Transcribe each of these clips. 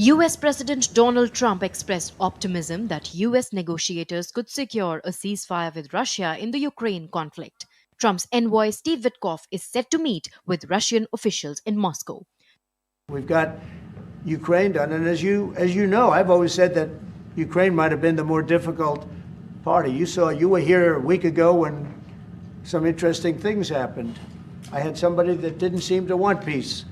US President Donald Trump expressed optimism that US negotiators could secure a ceasefire with Russia in the Ukraine conflict. Trump's envoy Steve Witkoff is set to meet with Russian officials in Moscow. We've got Ukraine done, and as you know, I've always said that Ukraine might have been the more difficult party. You were here a week ago when some interesting things happened. I had somebody that didn't seem to want peace.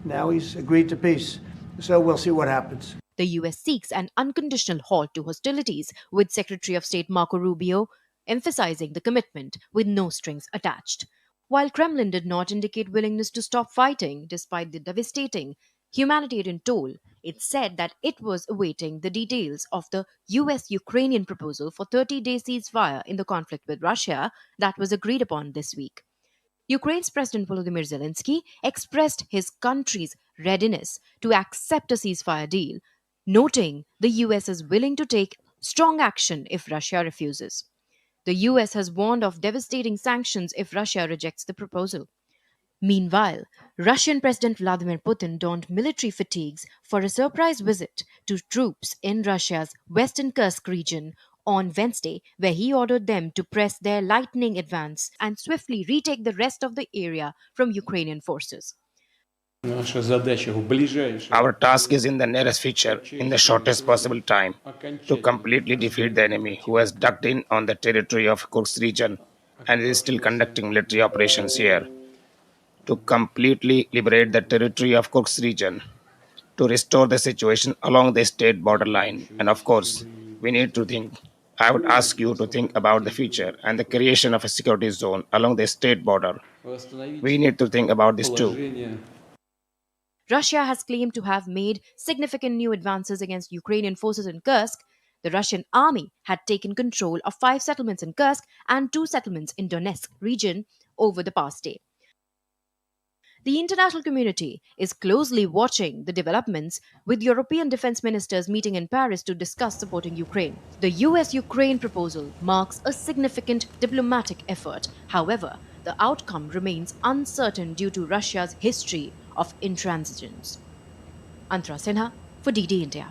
Now he's agreed to peace. So we'll see what happens. The US seeks an unconditional halt to hostilities, with Secretary of State Marco Rubio emphasizing the commitment with no strings attached. While Kremlin did not indicate willingness to stop fighting despite the devastating humanitarian toll, it said that it was awaiting the details of the US Ukrainian proposal for 30-day ceasefire in the conflict with Russia that was agreed upon this week. Ukraine's President Volodymyr Zelensky expressed his country's readiness to accept a ceasefire deal, noting the US is willing to take strong action if Russia refuses. The US has warned of devastating sanctions if Russia rejects the proposal. Meanwhile, Russian President Vladimir Putin donned military fatigues for a surprise visit to troops in Russia's western Kursk region on Wednesday, where he ordered them to press their lightning advance and swiftly retake the rest of the area from Ukrainian forces. Our task is in the nearest future, in the shortest possible time, to completely defeat the enemy who has dug in on the territory of Kursk region and is still conducting military operations here. To completely liberate the territory of Kursk region, to restore the situation along the state borderline. And of course, we need to think. I would ask you to think about the future and the creation of a security zone along the state border. We need to think about this too. Russia has claimed to have made significant new advances against Ukrainian forces in Kursk. The Russian army had taken control of 5 settlements in Kursk and 2 settlements in Donetsk region over the past day. The international community is closely watching the developments, with European defense ministers meeting in Paris to discuss supporting Ukraine. The US Ukraine proposal marks a significant diplomatic effort. However, the outcome remains uncertain due to Russia's history of intransigence. Antra Sinha for DD India.